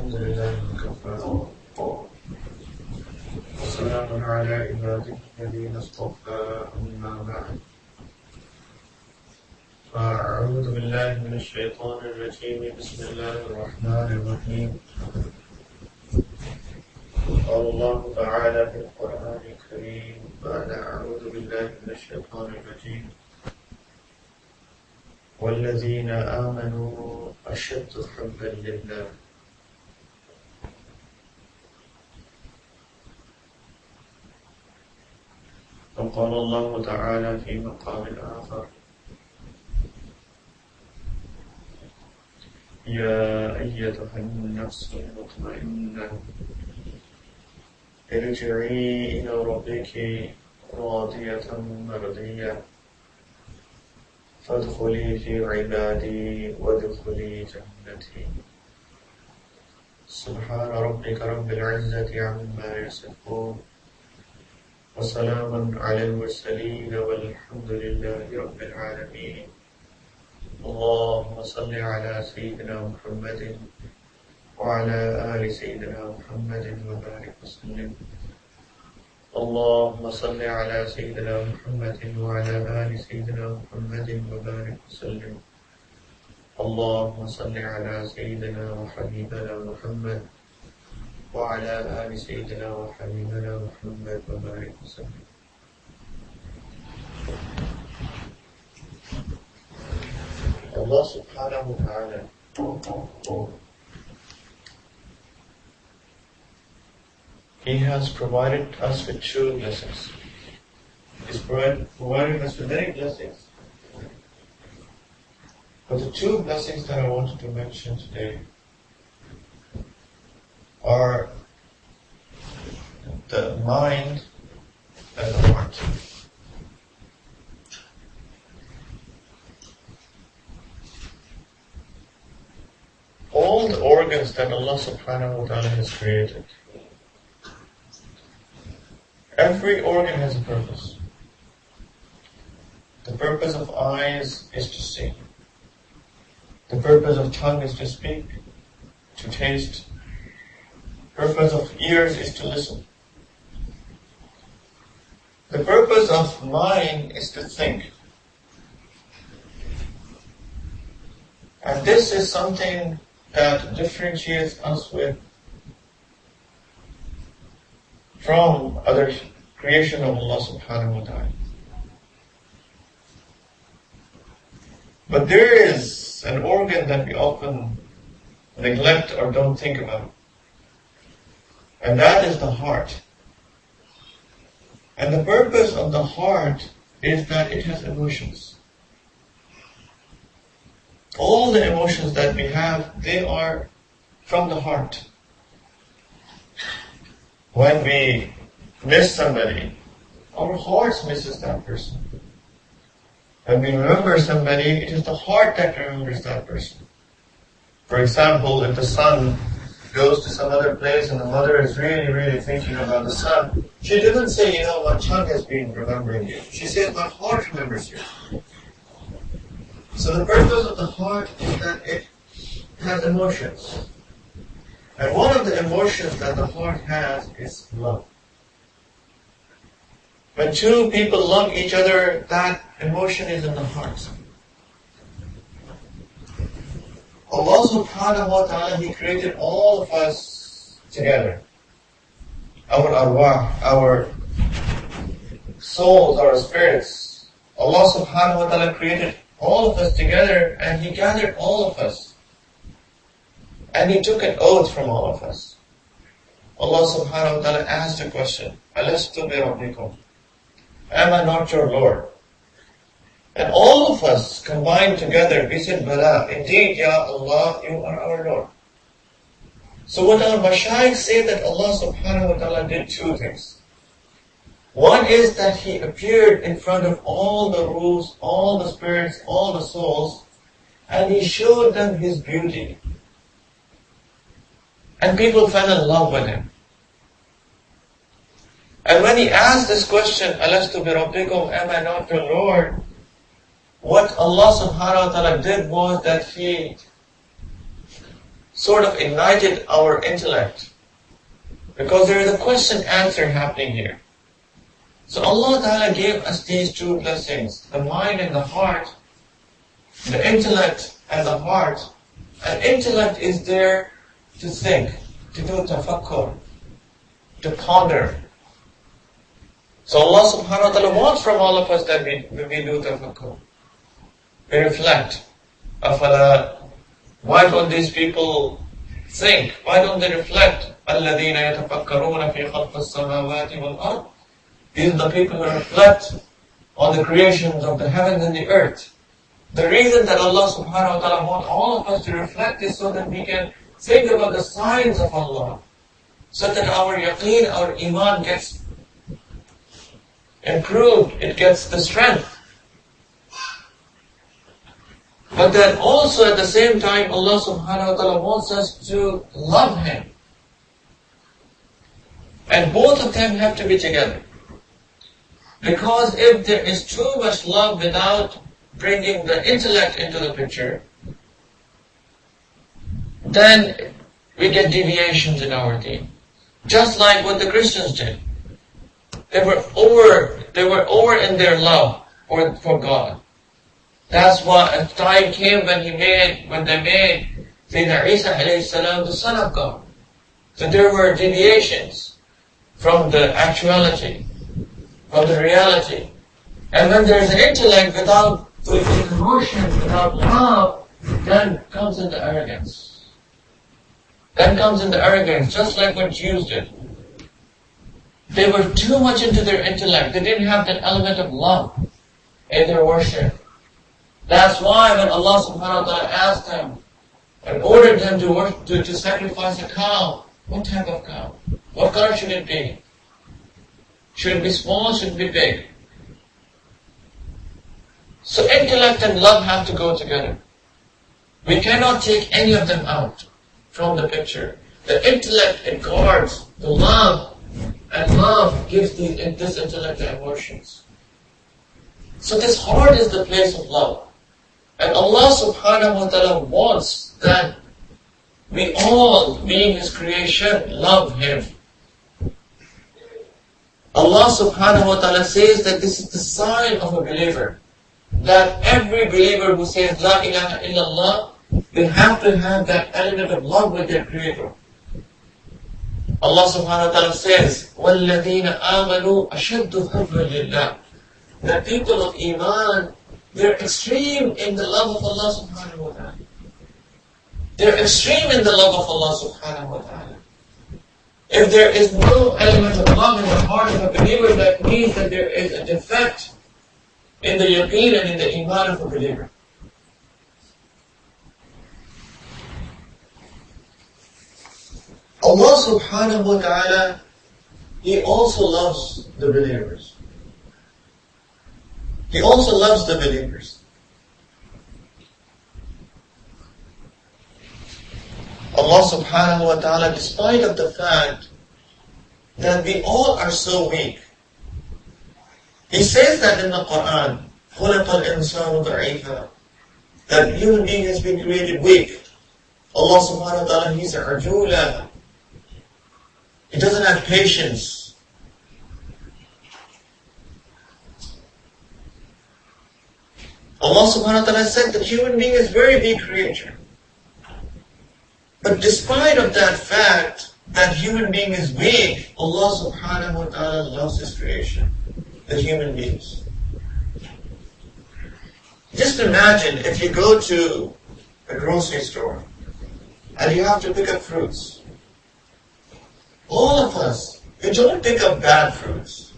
الحمد لله وكفى وسلام على عباده الذين اصطفى أما بعد فأعوذ بالله من الشيطان الرجيم بسم الله الرحمن الرحيم قال الله تعالى في القرآن الكريم بعد أعوذ بالله من الشيطان الرجيم والذين آمنوا أشد حبا لله وقال الله تعالى في مقام آخر يا أيتها النفس المطمئنة ارجعي إلى ربك راضية مرضية فادخلي في عبادي وادخلي جنتي سبحان ربك رب العزة عما يصفون وسلام على المرسلين والحمد لله رب العالمين اللهم صل على سيدنا محمد وعلى آل سيدنا محمد وبارك وسلم اللهم صل على سيدنا محمد وعلى آل سيدنا محمد وبارك وسلم اللهم صل على سيدنا وحبيبنا محمد وعلى آل سيدنا وحبيبنا محمد وبارك وسلم Allah subhanahu wa ta'ala, He has provided us with true blessings. He's provided us with many blessings. But the two blessings that I wanted to mention today are the mind and the heart. All the organs that Allah subhanahu wa ta'ala has created, every organ has a purpose. The purpose of eyes is to see. The purpose of tongue is to speak, to taste. The purpose of ears is to listen. The purpose of mind is to think. And this is something that differentiates us from other creation of Allah subhanahu wa ta'ala. But there is an organ that we often neglect or don't think about. And that is the heart. And the purpose of the heart is that it has emotions. All the emotions that we have, they are from the heart. When we miss somebody, our hearts misses that person. When we remember somebody, it is the heart that remembers that person. For example, if the son goes to some other place and the mother is really, really thinking about the son, she doesn't say, my tongue has been remembering you. She says, my heart remembers you. So the purpose of the heart is that it has emotions. And one of the emotions that the heart has is love. When two people love each other, that emotion is in the heart. Allah subhanahu wa ta'ala, He created all of us together. Our arwah, our souls, our spirits. Allah subhanahu wa ta'ala created all of us together, and He gathered all of us. And He took an oath from all of us. Allah subhanahu wa ta'ala asked a question, Alastu bi rabbikum? Am I not your Lord? And all of us combined together, we said, Bala, indeed, Ya Allah, you are our Lord. So what our Mashaykh say that Allah subhanahu wa ta'ala did two things. One is that He appeared in front of all the rules, all the spirits, all the souls, and He showed them His beauty. And people fell in love with Him. And when He asked this question, Alastu bi rabbikum, am I not your Lord? What Allah subhanahu wa ta'ala did was that He sort of ignited our intellect. Because there is a question-answer happening here. So Allah Ta'ala gave us these two blessings, the mind and the heart, the intellect and the heart. And intellect is there to think, to do tafakkur, to ponder. So Allah Subhanahu wa Ta'ala wants from all of us that we do tafakkur. We reflect. Afala, why don't these people think? Why don't they reflect? الَّذِينَ يَتَفَكَّرُونَ فِي خَلْقِ السَّمَاوَاتِ وَالْأَرْضِ. These are the people who reflect on the creations of the heavens and the earth. The reason that Allah Subhanahu wa Ta'ala wants all of us to reflect is so that we can think about the signs of Allah, so that our yaqeen, our iman gets improved, it gets the strength. But then also at the same time, Allah Subhanahu wa Ta'ala wants us to love Him. And both of them have to be together. Because if there is too much love without bringing the intellect into the picture, then we get deviations in our deen. Just like what the Christians did. They were over in their love for God. That's why a time came when they made Sayyidina Isa alayhi salam the son of God. So there were deviations from the actuality, from the reality. And when there is an intellect without emotion, without love, then comes into arrogance. Then comes into arrogance, just like what Jews did. They were too much into their intellect. They didn't have that element of love in their worship. That's why when Allah Subhanahu wa Ta'ala asked them and ordered them to sacrifice a cow, what type of cow? What color should it be? Should it be small? Should it be big? So intellect and love have to go together. We cannot take any of them out from the picture. The intellect, it guards the love, and love gives this intellect the emotions. So this heart is the place of love. And Allah Subhanahu wa Ta'ala wants that we all, being His creation, love Him. Allah Subhanahu wa Ta'ala says that this is the sign of a believer. That every believer who says La ilaha illallah, they have to have that element of love with their Creator. Allah Subhanahu wa Ta'ala says, وَالَّذِينَ آمَنُوا أَشَدُّ حُبًّا لِلَّهِ. The people of Iman, they're extreme in the love of Allah Subhanahu wa Ta'ala. They're extreme in the love of Allah Subhanahu wa Ta'ala. If there is no element of love in the heart of a believer, that means that there is a defect in the yaqeen and in the iman of a believer. Allah Subhanahu wa Ta'ala, He also loves the believers. He also loves the believers. Allah Subhanahu wa Ta'ala, despite of the fact that we all are so weak, He says that in the Quran, خُلَقَ الْإِنسَانُ ضَعِيفًا, that human being has been created weak. Allah Subhanahu wa Ta'ala, He's a arjula. He doesn't have patience. Allah Subhanahu wa Ta'ala said that human being is very weak creature. But despite of that fact that human being is weak, Allah Subhanahu wa Ta'ala loves His creation, the human beings. Just imagine if you go to a grocery store and you have to pick up fruits. All of us, we don't pick up bad fruits.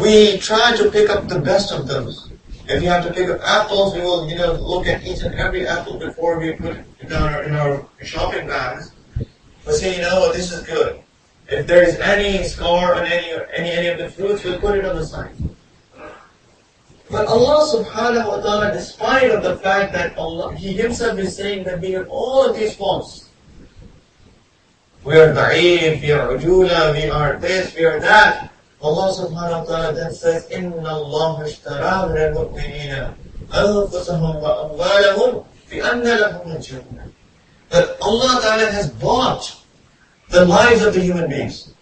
We try to pick up the best of those. If you have to pick up apples, we will, look at each and every apple before we put it in our shopping bags. We'll say, this is good. If there is any scar on any of the fruits, we'll put it on the side. But Allah Subhanahu wa Ta'ala, despite of the fact that He Himself is saying that we have all of these faults. We are da'if, we are ujula, we are this, we are that. Allah Subhanahu wa Ta'ala then says, إِنَّ اللَّهَ اشْتَرَى مِنَ الْمُؤْمِنِينَ أَنفُسَهُمْ وَأَمْوَالَهُمْ بِأَنَّ لَهُمُ الْجَنَّةَ. that Allah Ta'ala has bought the lives of the human beings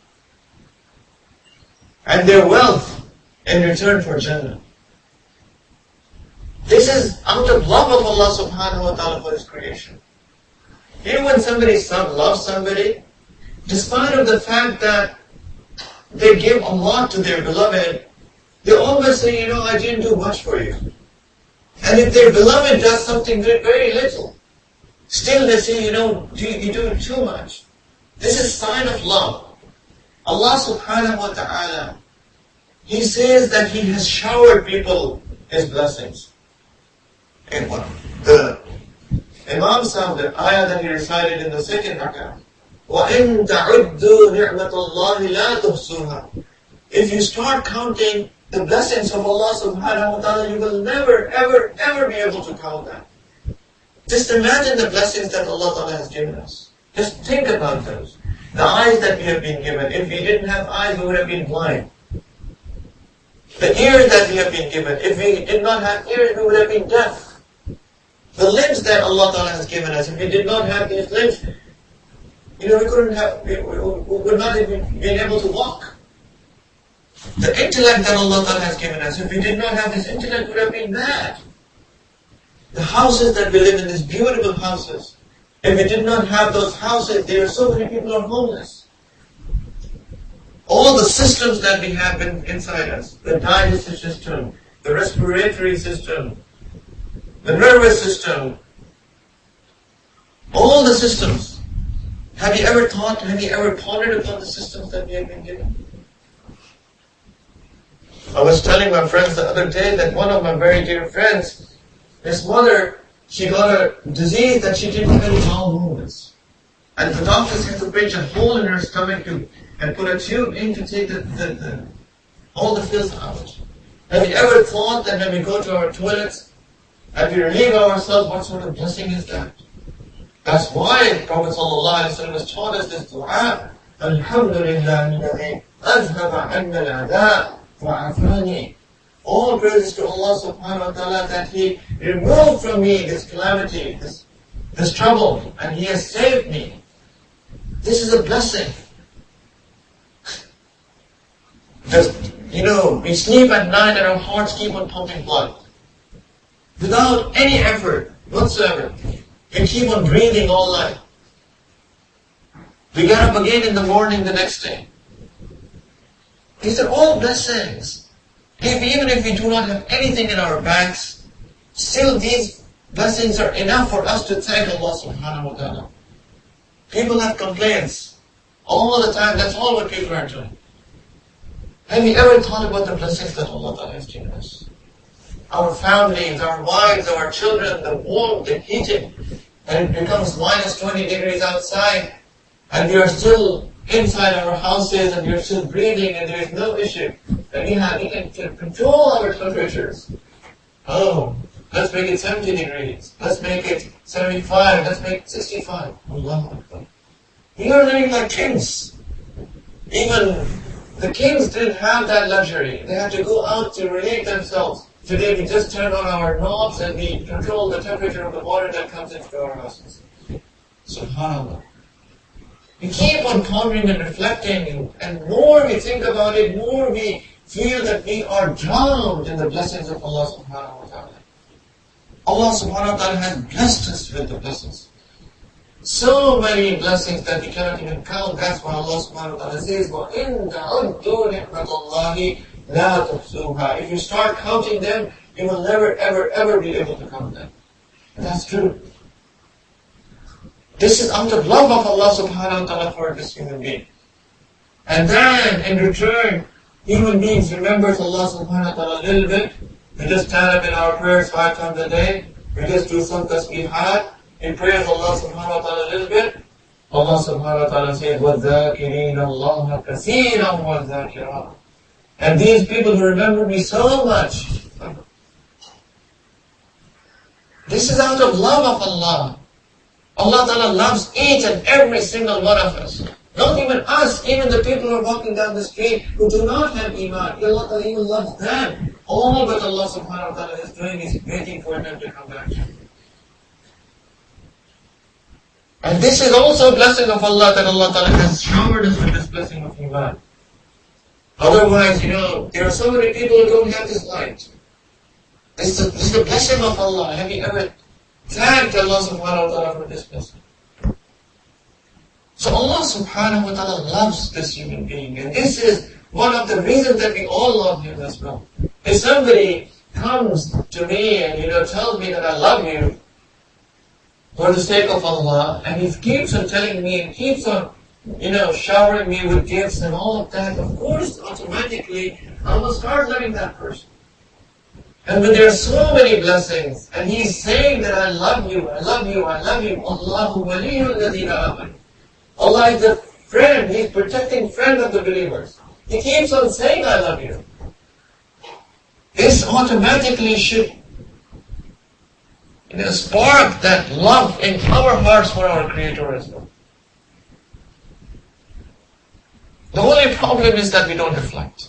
and their wealth in return for Jannah. This is out of love of Allah subhanahu wa ta'ala for His creation. You know, when somebody loves somebody, despite of the fact that they give a lot to their beloved, they always say, I didn't do much for you. And if their beloved does something very, very little, still they say, you do too much. This is a sign of love. Allah subhanahu wa ta'ala, He says that He has showered people His blessings. And what? The Imam Sahib, the ayah that he recited in the second rak'ah, وَإِن تَعُدُّوا نِعْمَةَ اللَّهِ لَا تُحْصُوهَا. If you start counting the blessings of Allah subhanahu wa ta'ala, you will never, ever, ever be able to count that. Just imagine the blessings that Allah ta'ala has given us. Just think about those. The eyes that we have been given. If we didn't have eyes, we would have been blind. The ears that we have been given. If we did not have ears, we would have been deaf. The limbs that Allah Ta'ala has given us, if we did not have these limbs, we would not have been able to walk. The intellect that Allah Ta'ala has given us, if we did not have this intellect, we would have been mad. The houses that we live in, these beautiful houses, if we did not have those houses, there are so many people who are homeless. All the systems that we have inside us, the digestive system, the respiratory system, the nervous system, all the systems. Have you ever pondered upon the systems that we have been given? I was telling my friends the other day that one of my very dear friends, his mother, she got a disease that she didn't have any bowel movements. And the doctors had to pinch a hole in her stomach and put a tube in to take all the filth out. Have you ever thought that when we go to our toilets, and we relieve ourselves, what sort of blessing is that? That's why Prophet ﷺ has taught us this dua. Alhamdulillah alladhi azhaba anna al-'ada wa afani. All praises to Allah subhanahu wa ta'ala that He removed from me this calamity, this trouble, and He has saved me. This is a blessing. We sleep at night and our hearts keep on pumping blood. Without any effort whatsoever. We keep on breathing all night. We get up again in the morning the next day. These are all blessings. Even if we do not have anything in our banks, still these blessings are enough for us to thank Allah subhanahu wa ta'ala. People have complaints all the time. That's all what people are doing. Have you ever thought about the blessings that Allah ta'ala has given us? Our families, our wives, our children, the warmth, the heating, and it becomes minus 20 degrees outside, and we are still inside our houses, and we are still breathing, and there is no issue. And we can control our temperatures. Oh, let's make it 70 degrees. Let's make it 75. Let's make it 65. Allahu Akbar. We are living like kings. Even the kings didn't have that luxury. They had to go out to relieve themselves. Today we just turn on our knobs and we control the temperature of the water that comes into our houses. SubhanAllah. We keep on pondering and reflecting, and more we think about it, more we feel that we are drowned in the blessings of Allah subhanahu wa ta'ala. Allah subhanahu wa ta'ala has blessed us with the blessings. So many blessings that we cannot even count. That's why Allah subhanahu wa ta'ala says, وَإِن تَعُدُّوا نِعْمَةَ اللَّهِ لَا تُحْصُوهَا. If you start counting them, you will never, ever, ever be able to count them. And that's true. This is out of love of Allah subhanahu wa ta'ala for this human being. And then, in return, human beings remembers Allah subhanahu wa ta'ala a little bit. We just stand up in our prayers 5 times a day. We just do some tasbihat. We praise Allah subhanahu wa ta'ala a little bit. Allah subhanahu wa ta'ala says, وَالذَّاكِرِينَ اللَّهَ كَثِيرًا وَالذَّاكِرَاتِ. And these people who remember me so much. This is out of love of Allah. Allah Ta'ala loves each and every single one of us. Not even us, even the people who are walking down the street who do not have Iman. Allah Ta'ala even loves them. All that Allah subhanahu wa ta'ala is doing is waiting for them to come back to Him. And this is also a blessing of Allah, that Allah Ta'ala has showered us with this blessing of Iman. Otherwise, there are so many people who don't have this light. This is the blessing of Allah. Have you ever thanked Allah subhanahu wa ta'ala for this blessing? So Allah subhanahu wa ta'ala loves this human being. And this is one of the reasons that we all love Him as well. If somebody comes to me and tells me that I love you for the sake of Allah, and he keeps on telling me and keeps on showering me with gifts and all of that, of course, automatically, I will start loving that person. And when there are so many blessings, and he's saying that I love you, I love you, I love you, Allahu waliyul ladina amanu. Allah is the friend, He's protecting friend of the believers. He keeps on saying I love you. This automatically should spark that love in our hearts for our Creator as well. The only problem is that we don't reflect.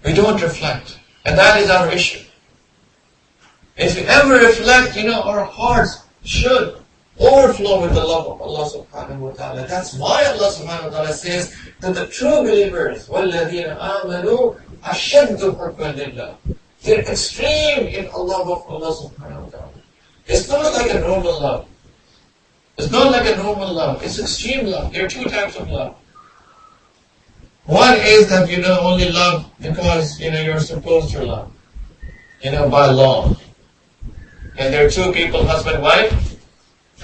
We don't reflect. And that is our issue. If we ever reflect, our hearts should overflow with the love of Allah subhanahu wa ta'ala. That's why Allah subhanahu wa ta'ala says that the true believers, وَالَّذِينَ آمَنُوا أَشَدُّ حُبًّا لِلَّهِ. They're extreme in love of Allah subhanahu wa ta'ala. It's not like a normal love. It's not like a normal love. It's extreme love. There are two types of love. One is that only love because you're supposed to love, by law. And there are two people, husband, wife,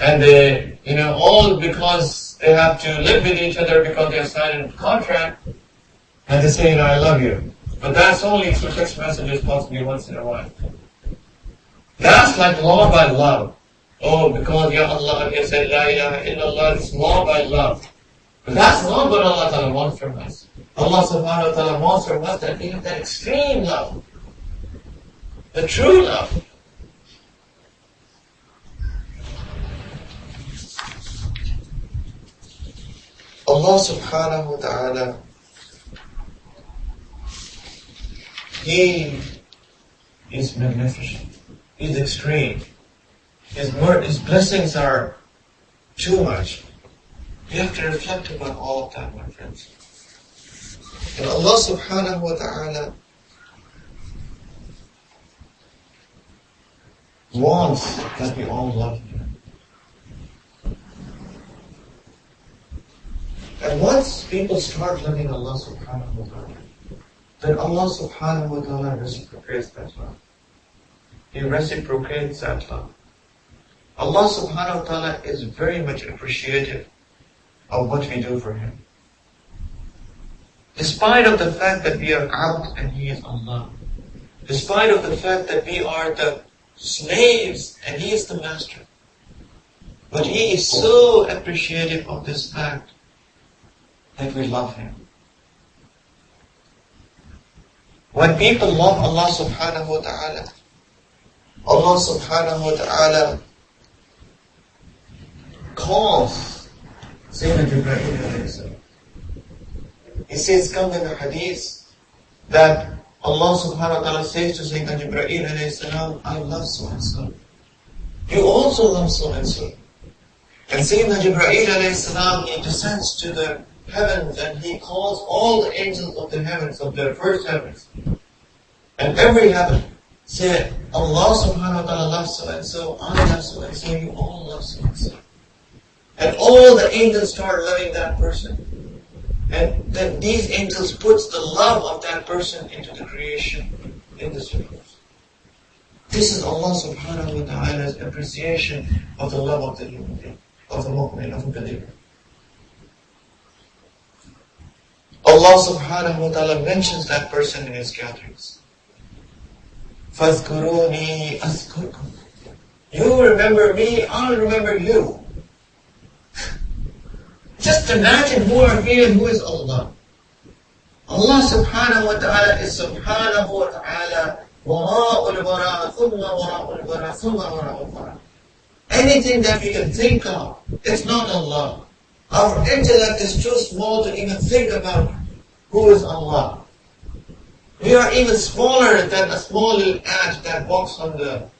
and they, all because they have to live with each other because they have signed a contract, and they say, I love you. But that's only through text messages, possibly once in a while. That's like law by love. Oh, because Ya Allah, you said La ilaha illallah, it's law by love. But that's not what Allah Ta'ala wants from us. Allah subhanahu wa ta'ala wants from us that we have that extreme love. The true love. Allah subhanahu wa ta'ala, He is magnificent. He is extreme. His blessings are too much. We have to reflect about all of that, my friends. And Allah subhanahu wa ta'ala wants that we all love Him. And once people start loving Allah subhanahu wa ta'ala, then Allah subhanahu wa ta'ala reciprocates that love. He reciprocates that love. Allah subhanahu wa ta'ala is very much appreciative of what we do for Him. Despite of the fact that we are abd and He is Allah. Despite of the fact that we are the slaves and He is the master. But He is so appreciative of this fact that we love Him. When people love Allah subhanahu wa ta'ala, Allah subhanahu wa ta'ala calls Sayyidina Jibreel alayhi salam. He says, come in the hadith, that Allah subhanahu wa ta'ala says to Sayyidina Jibreel alayhi salam, I love so and so. You also love so and so. And Sayyidina Jibreel alayhi salam, he descends to the heavens and he calls all the angels of the heavens, of the first heavens. And every heaven say, Allah subhanahu wa ta'ala loves so and so, I love so and so, you all love so and so. And all the angels start loving that person. And then these angels puts the love of that person into the creation in this universe. This is Allah subhanahu wa ta'ala's appreciation of the love of the human being, of the mu'min, of the believer. Allah subhanahu wa ta'ala mentions that person in His gatherings. فَاذْكُرُونِي أَذْكُرْكُمْ. You remember me, I'll remember you. Just imagine who are here and who is Allah. Allah subhanahu wa ta'ala is subhanahu wa ta'ala وَرَاءُ الْبَرَاءَ ثُمَّ وَرَاءُ الْبَرَاءَ ثُمَّ وَرَاءُ الْبَرَاءَ. Anything that we can think of, it's not Allah. Our intellect is too small to even think about who is Allah. We are even smaller than a small little ant that walks on a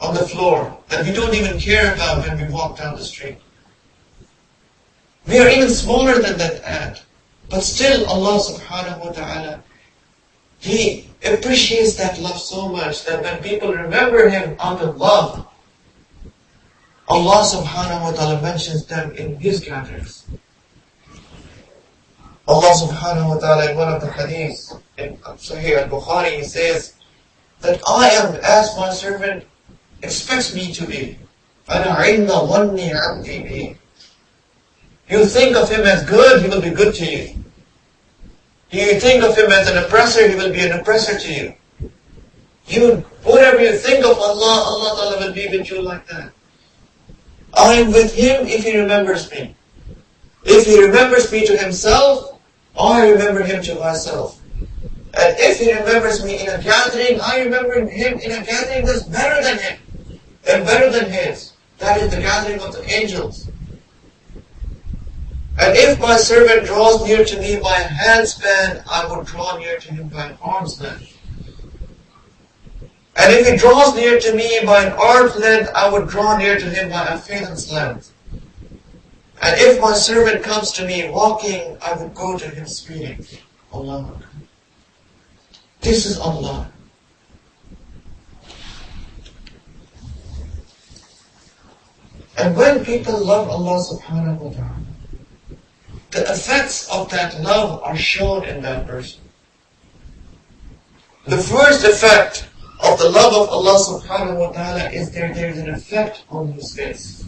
on the floor that we don't even care about when we walk down the street. We are even smaller than that ant. But still Allah subhanahu wa ta'ala, He appreciates that love so much that when people remember Him out of love, Allah subhanahu wa ta'ala mentions them in His gatherings. Allah subhanahu wa ta'ala in one of the hadiths, in Sahih al-Bukhari, He says that I am as my servant expects me to be. أَنَا عِنَّ ظَنِّي عَبْدِي بِي. You think of Him as good, He will be good to you. You think of Him as an oppressor, He will be an oppressor to you. Whatever you think of Allah, Allah Ta'ala will be with you like that. I am with Him if He remembers me. If He remembers me to Himself, I remember Him to myself. And if He remembers me in a gathering, I remember Him in a gathering that's better than Him, and better than His. That is the gathering of the angels. And if my servant draws near to me by a handspan, I would draw near to him by an arm's length. And if he draws near to me by an arm's length, I would draw near to him by a phalanx length. And if my servant comes to me walking, I would go to him speeding. Allah. This is Allah. And when people love Allah subhanahu wa ta'ala, the effects of that love are shown in that person. The first effect of the love of Allah subhanahu wa ta'ala is there is an effect on his face.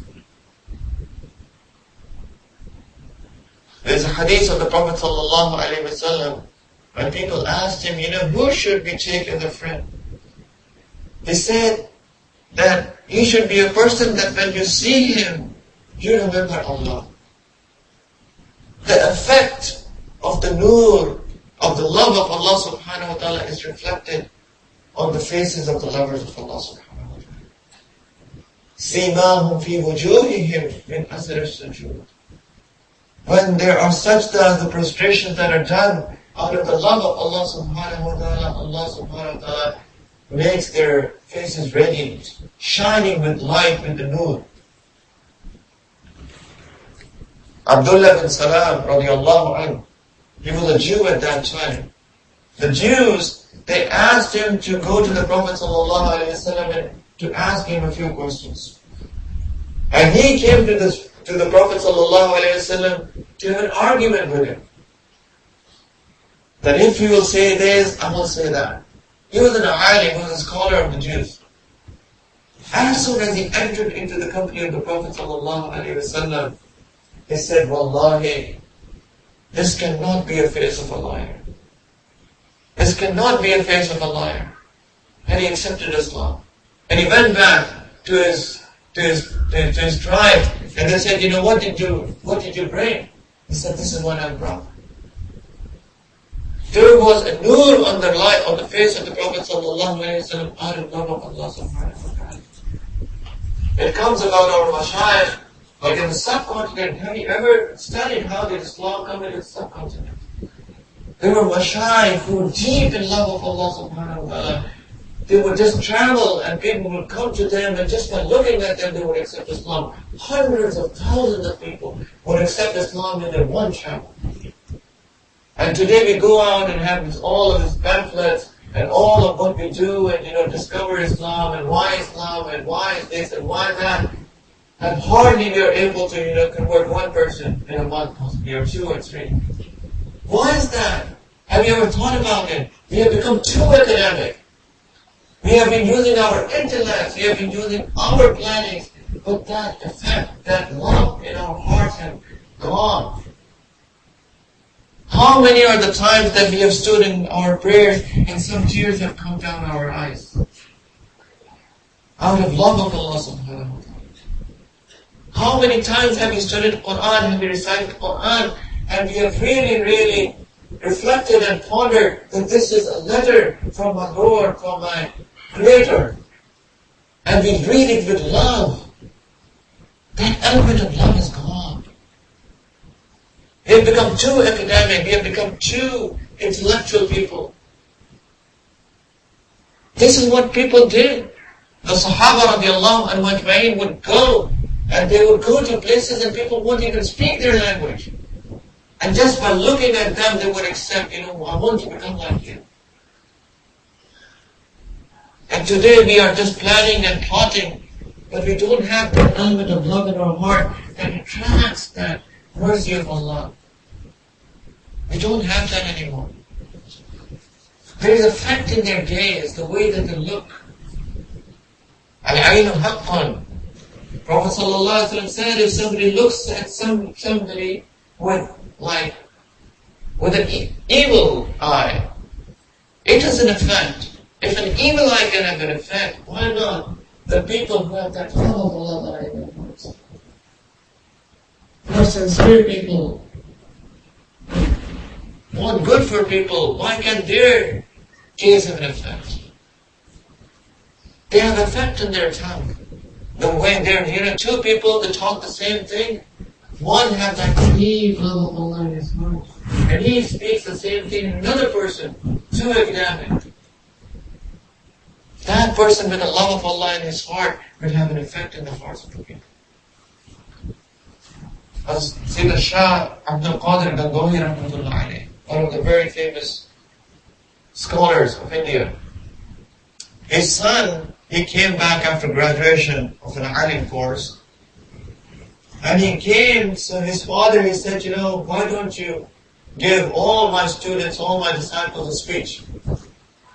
There's a hadith of the Prophet sallallahu alaihi wasallam when people asked him, who should we take as a friend? He said that he should be a person that when you see him, you remember Allah. The effect of the nur, of the love of Allah subhanahu wa ta'ala is reflected on the faces of the lovers of Allah subhanahu wa ta'ala. سِيمَاهُمْ فِي وُجُوهِهِمْ مِنْ أَثَرِ السُّجُودِ. When there are sajdas, the prostrations that are done out of the love of Allah subhanahu wa ta'ala, Allah subhanahu wa ta'ala makes their faces radiant, shining with light, with the nur. Abdullah bin Salam radiallahu anhu, he was a Jew at that time. The Jews, they asked him to go to the Prophet sallallahu alaihi wasallam and to ask him a few questions. And he came to the Prophet sallallahu alaihi wasallam to have an argument with him. That if you will say this, I will say that. He was an alim, he was a scholar of the Jews. As soon as he entered into the company of the Prophet sallallahu alaihi wasallam, he said, Wallahi, this cannot be a face of a liar. This cannot be a face of a liar. And he accepted Islam. And he went back to his tribe, and they said, what did you bring? He said, this is what I brought. There was a nur on the light on the face of the Prophet sallallahu alaihi wasallam out of love of Allah subhanahu wa ta'ala. It comes about our mashayikh, like in the subcontinent. Have you ever studied how did Islam come into the subcontinent? There were mashayikh who were deep in love of Allah subhanahu wa ta'ala. They would just travel and people would come to them, and just by looking at them they would accept Islam. Hundreds of thousands of people would accept Islam in their one travel. And today we go out and have all of these pamphlets and all of what we do and discover Islam and why is this and why that. And hardly we are able to convert one person in a month, possibly, or two or three. Why is that? Have you ever thought about it? We have become too academic. We have been using our intellects, we have been using our plannings, but that effect, that love in our hearts have gone. How many are the times that we have stood in our prayers and some tears have come down our eyes? Out of love of Allah subhanahu wa ta'ala. How many times have we studied Quran, have we recited Quran, and we have really, really reflected and pondered that this is a letter from my Lord, from my Creator. And we read it with love. That element of love is gone. We have become too academic, we have become too intellectual people. This is what people did. The Sahaba radiallahu anhu ajma'in would go, and they would go to places and people wouldn't even speak their language. And just by looking at them, they would accept, I want to become like you. And today we are just planning and plotting, but we don't have that element of love in our heart that attracts that mercy of Allah. We don't have that anymore. There is effect in their gaze, the way that they look. Al-Ainu haqqan. Prophet ﷺ said, if somebody looks at somebody with an evil eye, it has an effect. If an evil eye can have an effect, why not the people who have that love of Allah that I know? Who are sincere people, want good for people, why can't their gaze have an effect? They have effect in their tongue. The way they're hearing two people that talk the same thing, one has that deep love of Allah in his heart, and he speaks the same thing in another person, so examined. That person with the love of Allah in his heart will have an effect in the hearts of the people. As Sayyid Shah Abdul Qadir Gangohi rahmatullah alayhi, one of the very famous scholars of India, his son, he came back after graduation of an alim course, and he came, so his father, he said, why don't you give all my students, all my disciples a speech?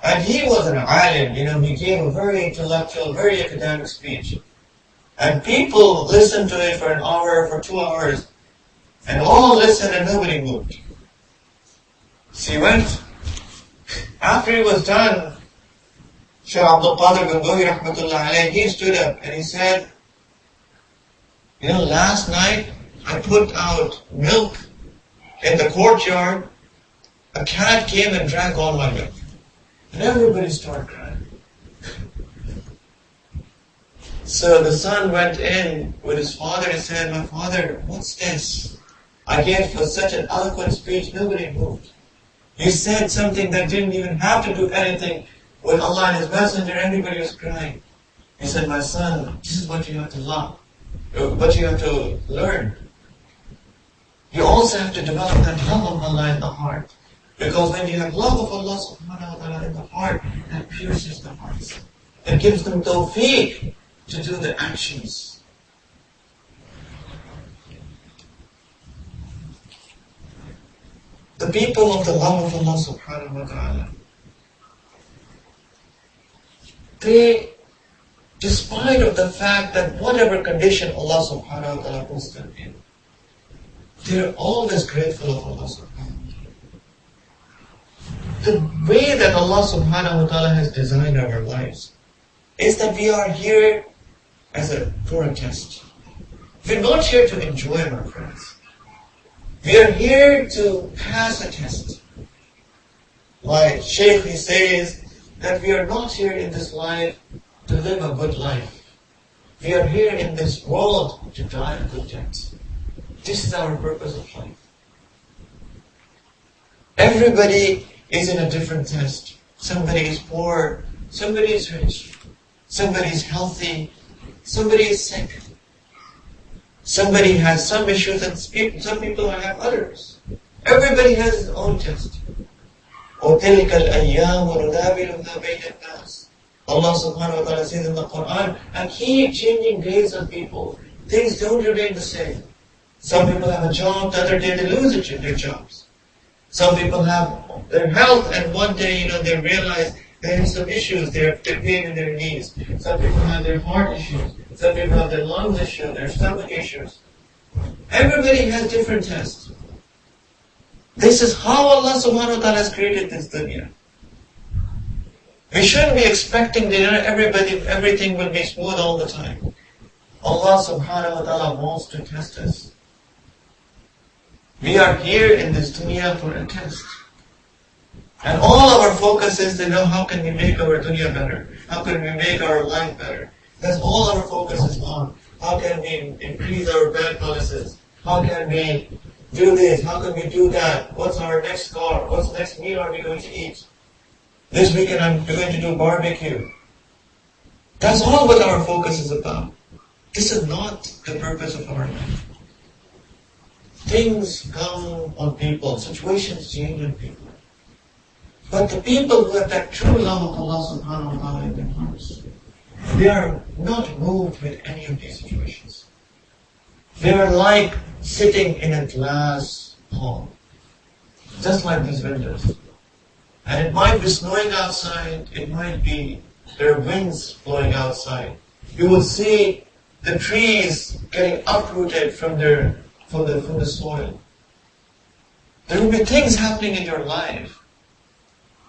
And he was an alim, he gave a very intellectual, very academic speech. And people listened to it for an hour, for 2 hours, and all listened and nobody moved. So he went, after he was done, Shaykh Abdul Qadir Gangohi rahmatullah alayhi, he stood up and he said, last night I put out milk in the courtyard, a cat came and drank all my milk. And everybody started crying. So the son went in with his father and said, my father, what's this? I gave such an eloquent speech, nobody moved. You said something that didn't even have to do anything with Allah and His Messenger, everybody was crying. He said, my son, this is what you have to love, what you have to learn. You also have to develop that love of Allah in the heart. Because when you have love of Allah subhanahu wa ta'ala in the heart, that pierces the hearts. It gives them tawfiq to do the actions. The people of the love of Allah subhanahu wa ta'ala, they, despite of the fact that whatever condition Allah subhanahu wa ta'ala puts them in, they're always grateful of Allah subhanahu wa ta'ala. The way that Allah subhanahu wa ta'ala has designed our lives is that we are here for a test. We're not here to enjoy, my friends. We are here to pass a test. Like Shaykh, he says that we are not here in this life to live a good life. We are here in this world to die a good death. This is our purpose of life. Everybody is in a different test. Somebody is poor, somebody is rich, somebody is healthy, somebody is sick. Somebody has some issues and some people have others. Everybody has his own test. وَتِلْكَ الْأَيَّامُ نُدَاوِلُهَا بَيْنَ النَّاسِ. Allah subhanahu wa ta'ala says in the Quran, I keep changing days of people. Things don't remain the same. Some people have a job, the other day they lose their jobs. Some people have their health, and one day, they realize they have some issues, they're pain in their knees. Some people have their heart issues. Some people have their lungs issues, their stomach issues. Everybody has different tests. This is how Allah subhanahu wa ta'ala has created this dunya. We shouldn't be expecting that everything will be smooth all the time. Allah subhanahu wa ta'ala wants to test us. We are here in this dunya for a test. And all our focus is to know how can we make our dunya better? How can we make our life better? That's all our focus is on. How can we increase our bank balances? How can we do this? How can we do that? What's our next car? What's the next meal are we going to eat? This weekend I'm going to do barbecue. That's all what our focus is about. This is not the purpose of our life. Things come on people, situations change on people. But the people who have that true love of Allah subhanahu wa ta'ala in their hearts, they are not moved with any of these situations. They are like sitting in a glass hall, just like these windows. And it might be snowing outside, it might be there are winds blowing outside. You will see the trees getting uprooted from the soil. There will be things happening in your life.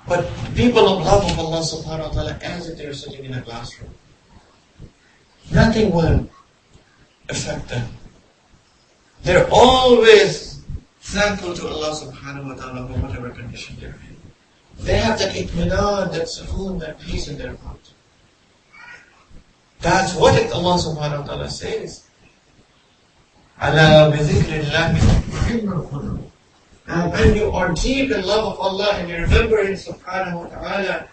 But people of love of Allah subhanahu wa ta'ala, as if they are sitting in a classroom. Nothing will affect them. They're always thankful to Allah subhanahu wa ta'ala for whatever condition they're in. They have that itminan, that suhoon, that peace in their heart. That's what Allah subhanahu wa ta'ala says. Ala bi dhikrillahi tatma'innul qulub. And when you are deep in love of Allah and you remember Him subhanahu wa ta'ala,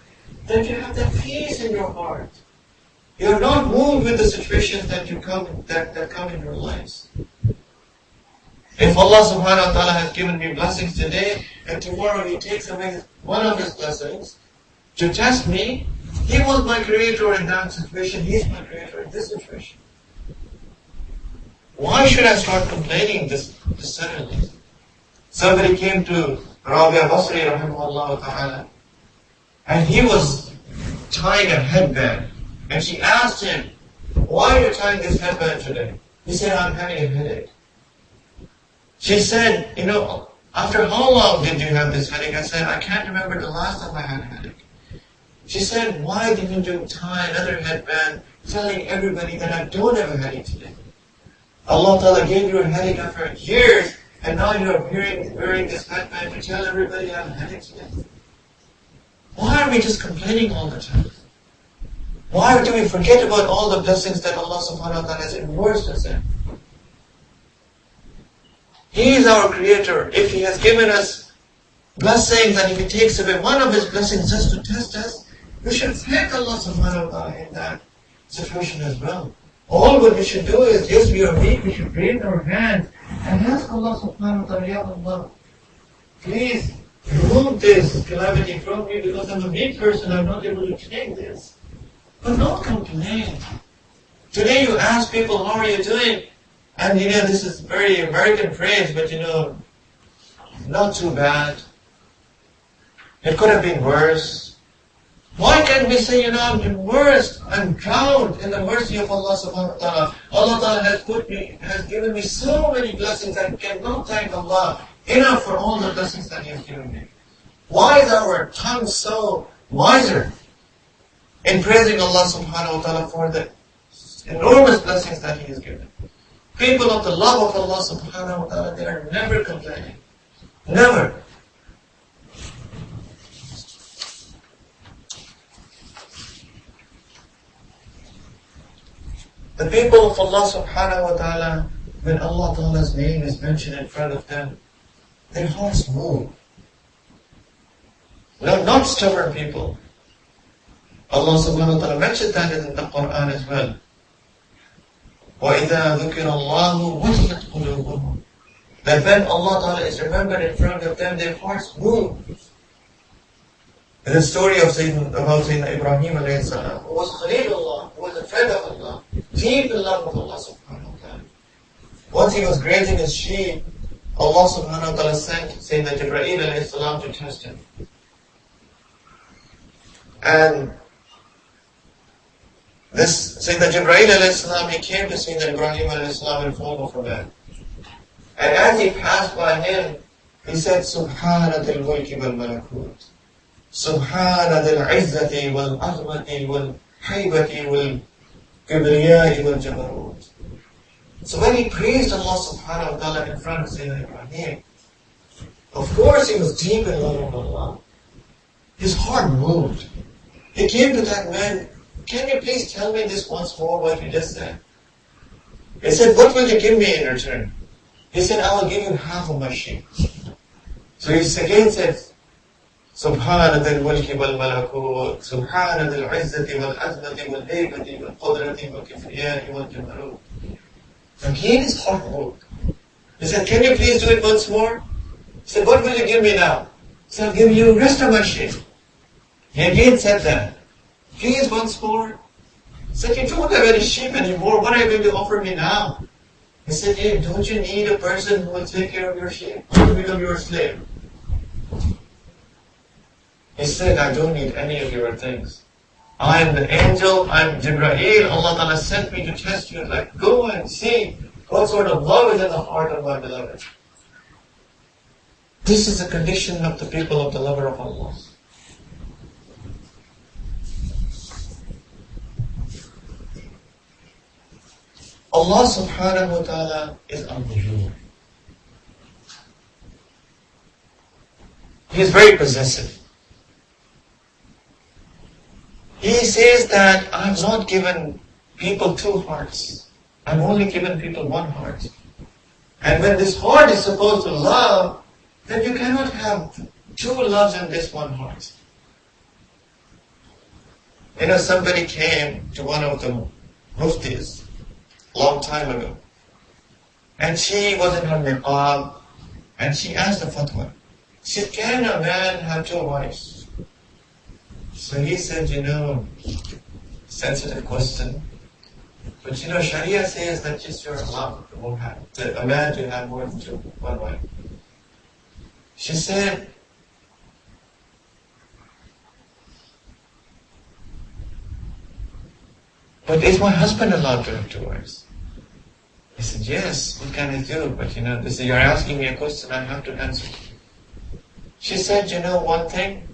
then you have that peace in your heart. You're not moved with the situations that come in your lives. If Allah subhanahu wa ta'ala has given me blessings today, and tomorrow He takes away one of His blessings to test me, He was my creator in that situation, He's my creator in this situation. Why should I start complaining this suddenly? Somebody came to Rabi Basri rahimahullah ta'ala, and he was tying a headband. And she asked him, why are you tying this headband today? He said, I'm having a headache. She said, after how long did you have this headache? I said, I can't remember the last time I had a headache. She said, why didn't you tie another headband telling everybody that I don't have a headache today? Allah Ta'ala gave you a headache after years, and now you're wearing this headband to tell everybody I have a headache today. Why are we just complaining all the time? Why do we forget about all the blessings that Allah subhanahu wa ta'ala has immersed us in? He is our creator. If He has given us blessings and if He takes away one of His blessings just to test us, we should thank Allah subhanahu wa ta'ala in that situation as well. All what we should do is, yes, we are weak, we should raise our hands and ask Allah subhanahu wa ta'ala, Ya Allah, please remove this calamity from me because I'm a weak person, I'm not able to take this. But don't complain. Today you ask people, how are you doing? And this is very American phrase, but not too bad. It could have been worse. Why can't we say, I'm immersed, I'm drowned in the mercy of Allah subhanahu wa ta'ala. Allah ta'ala has given me so many blessings I cannot thank Allah enough for all the blessings that He has given me. Why is our tongue so wiser in praising Allah subhanahu wa ta'ala for the enormous blessings that He has given? People of the love of Allah subhanahu wa ta'ala, they are never complaining. Never. The people of Allah subhanahu wa ta'ala, when Allah ta'ala's name is mentioned in front of them, their hearts move. No, not stubborn people. Allah subhanahu wa ta'ala mentioned that in the Quran as well. وَإِذَا ذُكِرَ اللَّهُ وَجِلَتْ قُلُوبُهُمْ. That when Allah Ta'ala is remembered in front of them, their hearts move. In the story about Sayyidina Ibrahim alayhi salam, who was Khalilullah, who was a friend of Allah, deep in love with Allah subhanahu wa ta'ala. Once he was grazing his sheep, Allah subhanahu wa ta'ala sent Sayyidina Jibreel alayhi salam to test him. And this Sayyidina Jibreel alayhi salam, he came to Sayyidina Ibrahim alayhi salam in form of a man. And as he passed by him, he said, Subhana dhil mulki wal malakut. Subhana dhil izzati wal azmati wal haybati wal kibriyai wal jabarut. So when he praised Allah subhanahu wa ta'ala in front of Sayyidina Ibrahim, of course he was deep in love of Allah. His heart moved. He came to that man, can you please tell me this once more what you just said? He said, what will you give me in return? He said, I will give you half of my sheep. So he again said, سبحان ذي الملك والملكوت سبحان ذي العزة والعظمة والهيبة والقدرة والكبرياء والجبروت. Again his heart moved. He said, can you please do it once more? He said, what will you give me now? He said, I'll give you the rest of my sheep. He again said that. Please once more. He said, you don't have any sheep anymore. What are you going to offer me now? He said, hey, don't you need a person who will take care of your sheep? You will become your slave. He said, I don't need any of your things. I am the angel, I am Jibreel. Allah Ta'ala sent me to test you. Like, go and see what sort of love is in the heart of my beloved. This is the condition of the people of the lover of Allah. Allah subhanahu wa ta'ala is al-Ghuyur. He is very possessive. He says that I have not given people two hearts. I've only given people one heart. And when this heart is supposed to love, then you cannot have two loves in this one heart. You know, somebody came to one of the muftis long time ago. And she was in her niqab, and she asked the fatwa. She said, can a man have two wives? So he said, you know, sensitive question. But you know, Sharia says that just you're allowed a man to have more than one wife. She said, but is my husband allowed to have two wives? He said, yes, what can I do? But you know, you're asking me a question, I have to answer. She said, you know one thing?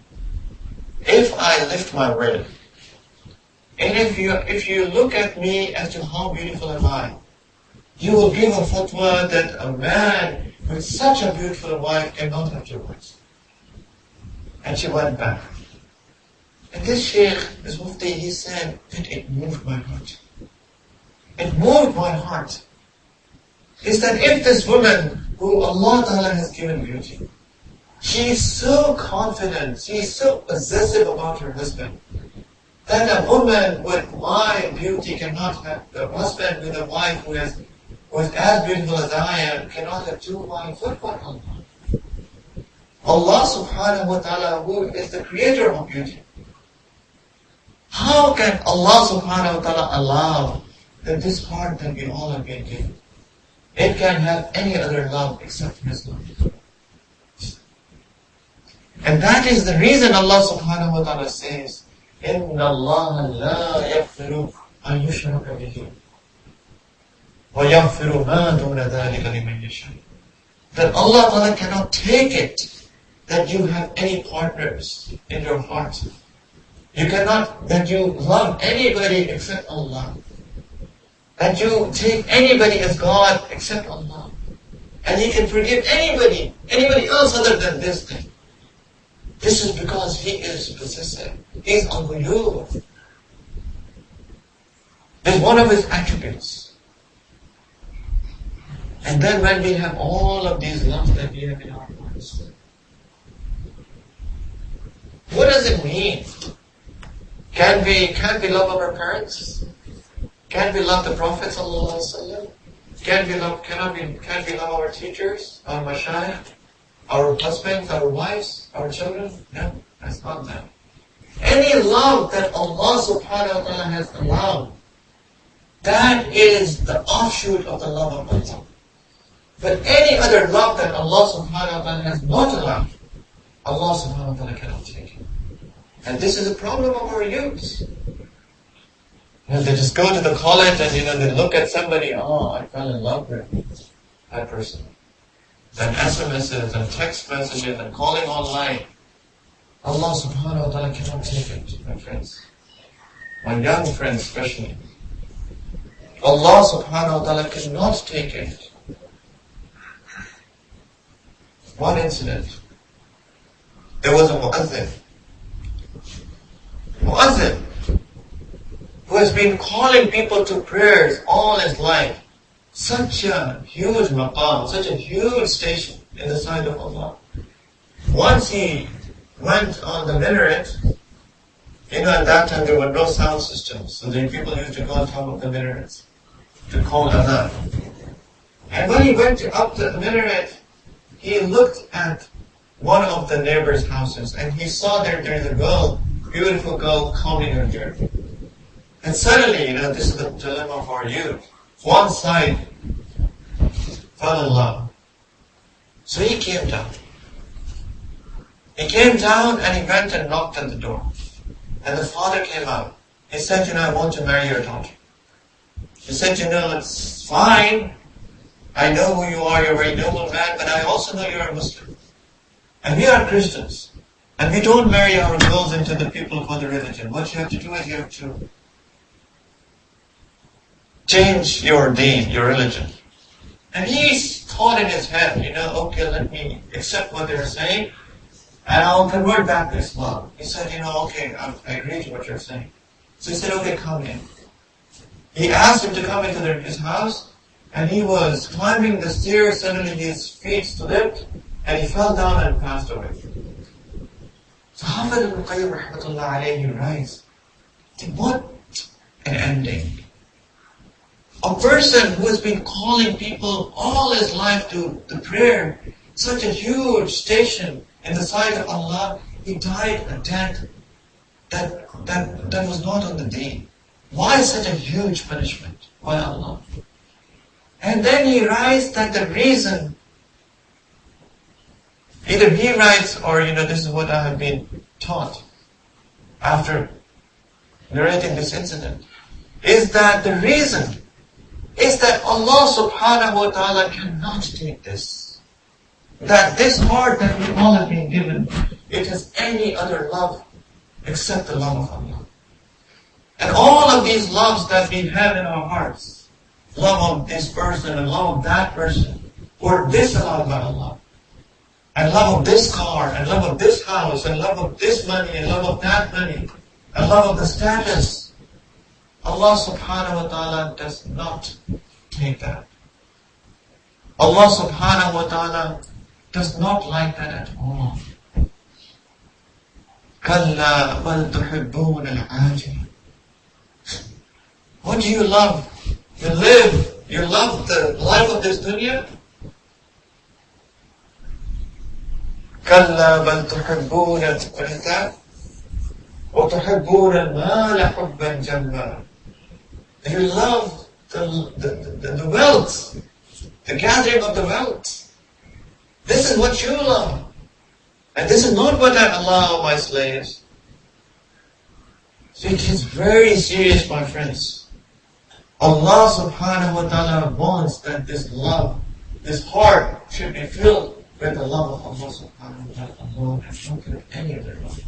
If I lift my veil, and if you look at me as to how beautiful am I, you will give a fatwa that a man with such a beautiful wife cannot have two wives. And she went back. And this Shaykh, this Mufti, he said that it moved my heart. It moved my heart. Is that if this woman who Allah Ta'ala has given beauty, she is so confident, she is so possessive about her husband, that a woman with my beauty cannot have, a husband with a wife who is as beautiful as I am, cannot have two wives. What about Allah? Allah subhanahu wa ta'ala, who is the creator of beauty. How can Allah subhanahu wa ta'ala allow that this heart that we all have been given, it can have any other love except His love? And that is the reason Allah subhanahu wa ta'ala says, إِنَّ اللَّهَ لَا يَغْفِرُ أَن يُشْرَكَ بِهِ وَيَغْفِرُ مَا دُونَ ذَلِكَ لِمَن يَشَاءُ. That Allah Ta'ala cannot take it that you have any partners in your heart. You cannot, that you love anybody except Allah. That you take anybody as God except Allah. And He can forgive anybody else other than this thing. This is because He is possessive. He is al-Ghuyur. This is one of His attributes. And then when we have all of these loves that we have in our hearts, what does it mean? Can we love our parents? Can we love the Prophet ﷺ? Can we love our teachers, our mashayikh, our husbands, our wives, our children? No, that's not that. Any love that Allah subhanahu wa ta'ala has allowed, that is the offshoot of the love of Allah. But any other love that Allah subhanahu wa ta'ala has not allowed, Allah subhanahu wa ta'ala cannot take it. And this is a problem of our youth. They just go to the college and they look at somebody, oh, I fell in love with that person. Then SMSs and text messages and calling online. Allah subhanahu wa ta'ala cannot take it, my friends. My young friends especially. Allah subhanahu wa ta'ala cannot take it. One incident. There was a muazzin who has been calling people to prayers all his life. Such a huge maqam, such a huge station in the sight of Allah. Once he went on the minaret. You know, at that time there were no sound systems, so the people used to go on top of the minarets to call adhan. And when he went up the minaret, he looked at one of the neighbors' houses, and he saw there is a girl, beautiful girl, combing her hair. And suddenly, you know, this is the dilemma for youth. One side fell in love. So he came down. He came down and he went and knocked at the door. And the father came out. He said, you know, I want to marry your daughter. He said, you know, it's fine. I know who you are, you're a very noble man, but I also know you're a Muslim. And we are Christians. And we don't marry our girls into the people of other religion. What you have to do is you have to change your deen, your religion. And he thought in his head, you know, okay, let me accept what they're saying, and I'll convert back to Islam. He said, you know, okay, I agree to what you're saying. So he said, okay, come in. He asked him to come into his house, and he was climbing the stairs, suddenly his feet slipped, and he fell down and passed away. So Hafid ibn Qayyim rahmatullah alayhi writes, what an ending. A person who has been calling people all his life to the prayer, such a huge station in the sight of Allah, he died a death that was not on the deen. Why such a huge punishment by Allah? And then he writes that the reason, either he writes or, you know, this is what I have been taught after narrating this incident, is that the reason is that Allah subhanahu wa ta'ala cannot take this. That this heart that we all have been given, it has any other love except the love of Allah. And all of these loves that we have in our hearts, love of this person and love of that person, were disallowed by Allah. And love of this car, and love of this house, and love of this money, and love of that money, and love of the status. Allah subhanahu wa ta'ala does not take that. Allah subhanahu wa ta'ala does not like that at all. كَلَّا بَلْ تُحِبُّونَ الْعَاجِلَ. What do you love? You love the life of this dunya? كَلَّا بَلْ تُحِبُّونَ, what is that? وَتُحِبُّونَ الْمَالَ حُبًّا جَمًّا. You love the wealth, the gathering of the wealth. This is what you love. And this is not what I allow my slaves. So it is very serious, my friends. Allah subhanahu wa ta'ala wants that this love, this heart should be filled with the love of Allah subhanahu wa ta'ala alone and not with any other love.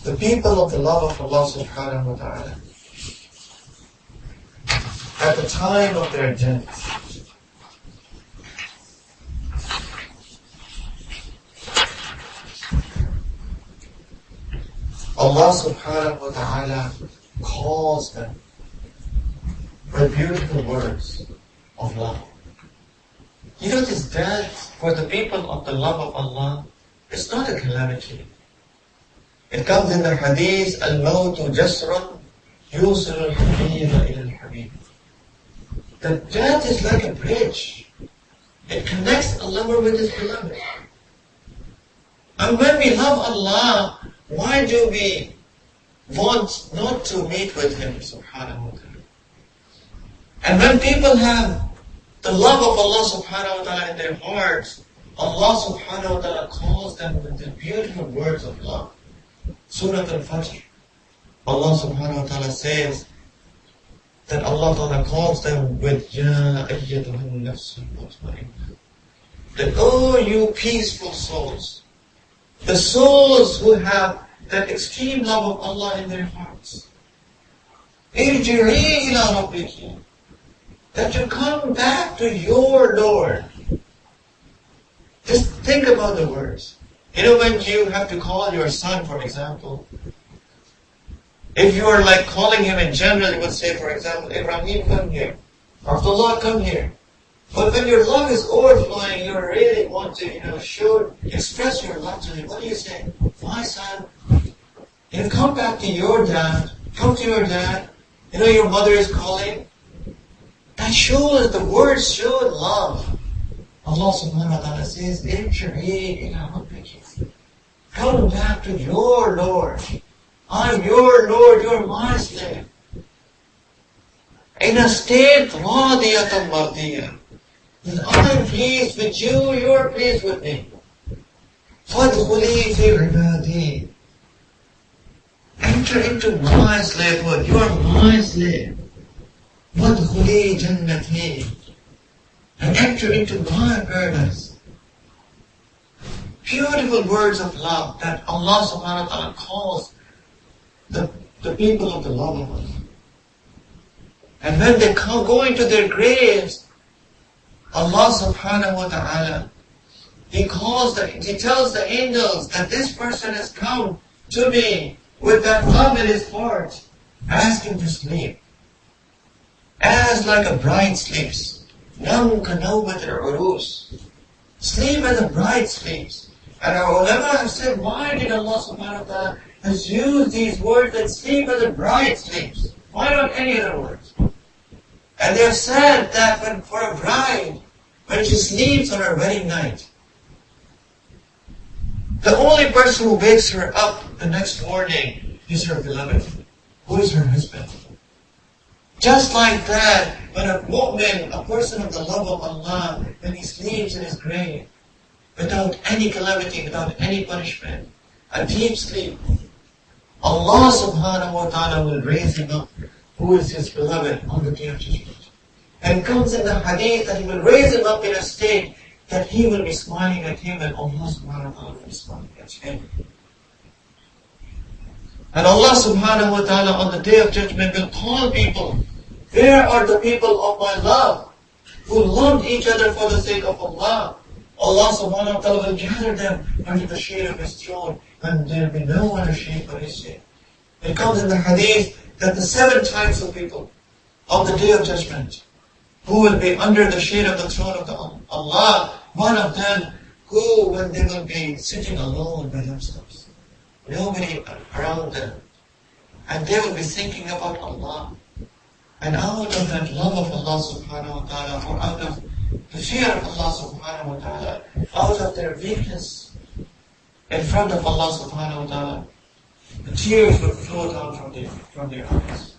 The people of the love of Allah subhanahu wa ta'ala, at the time of their death, Allah subhanahu wa ta'ala calls them with beautiful words of love. You know, this death for the people of the love of Allah is not a calamity. It comes in the hadith, al-mawtu jasrun yusil al-habib ila al-habib. The death is like a bridge. It connects a lover with his beloved. And when we love Allah, why do we want not to meet with Him, subhanahu wa ta'ala? And when people have the love of Allah subhanahu wa ta'ala in their hearts, Allah subhanahu wa ta'ala calls them with the beautiful words of love. Surah Al-Fajr, Allah subhanahu wa ta'ala says that Allah ta'ala calls them with Ya ayyatuhan nafsul mutma'innah. That, oh, you peaceful souls, the souls who have that extreme love of Allah in their hearts. Irji'i ila rabbiki. That you come back to your Lord. Just think about the words. You know, when you have to call your son, for example, if you are like calling him in general, you would say, for example, Ibrahim, come here. Or Abdullah, come here. But when your love is overflowing, you really want to, express your love to him. What do you say? My son, come back to your dad. Come to your dad. Your mother is calling. That shows, the words show love. Allah subhanahu wa ta'ala says, come back to your Lord. I'm your Lord, you're my slave. In a state, radiyatan mardiyah. I'm pleased with you, you're pleased with me. فَادْخُلِي فِي عِبَادِي. Enter into my slavehood, you are my slave. وَادْخُلِي جَنَّتِي. And enter into my paradise. Beautiful words of love that Allah subhanahu wa ta'ala calls the people of the love of us. And when they go into their graves, Allah subhanahu wa ta'ala, He tells the angels that this person has come to me with that love in his heart, asking to sleep. As like a bride sleeps. Nam kanawbat al-urus. Sleep as a bride sleeps. And our ulama have said, why did Allah subhanahu wa ta'ala has used these words that sleep as a bride sleeps? Why not any other words? And they have said that for a bride, when she sleeps on her wedding night, the only person who wakes her up the next morning is her beloved, who is her husband. Just like that, when a mu'min, a person of the love of Allah, when he sleeps in his grave, without any calamity, without any punishment, a deep sleep, Allah subhanahu wa ta'ala will raise him up, who is his beloved, on the day of judgment. And it comes in the hadith that He will raise him up in a state that he will be smiling at him and Allah subhanahu wa ta'ala will be smiling at him. And Allah subhanahu wa ta'ala on the day of judgment will call people, where are the people of my love, who loved each other for the sake of Allah? Allah subhanahu wa ta'ala will gather them under the shade of His throne, and there will be no other shade but His shade. It comes in the hadith that the 7 types of people on the day of judgment, who will be under the shade of the throne of Allah, one of them who, when they will be sitting alone by themselves, nobody around them, and they will be thinking about Allah, and out of that love of Allah subhanahu wa ta'ala, or out of the fear of Allah subhanahu wa ta'ala, out of their weakness in front of Allah subhanahu wa ta'ala, the tears will flow down from their eyes.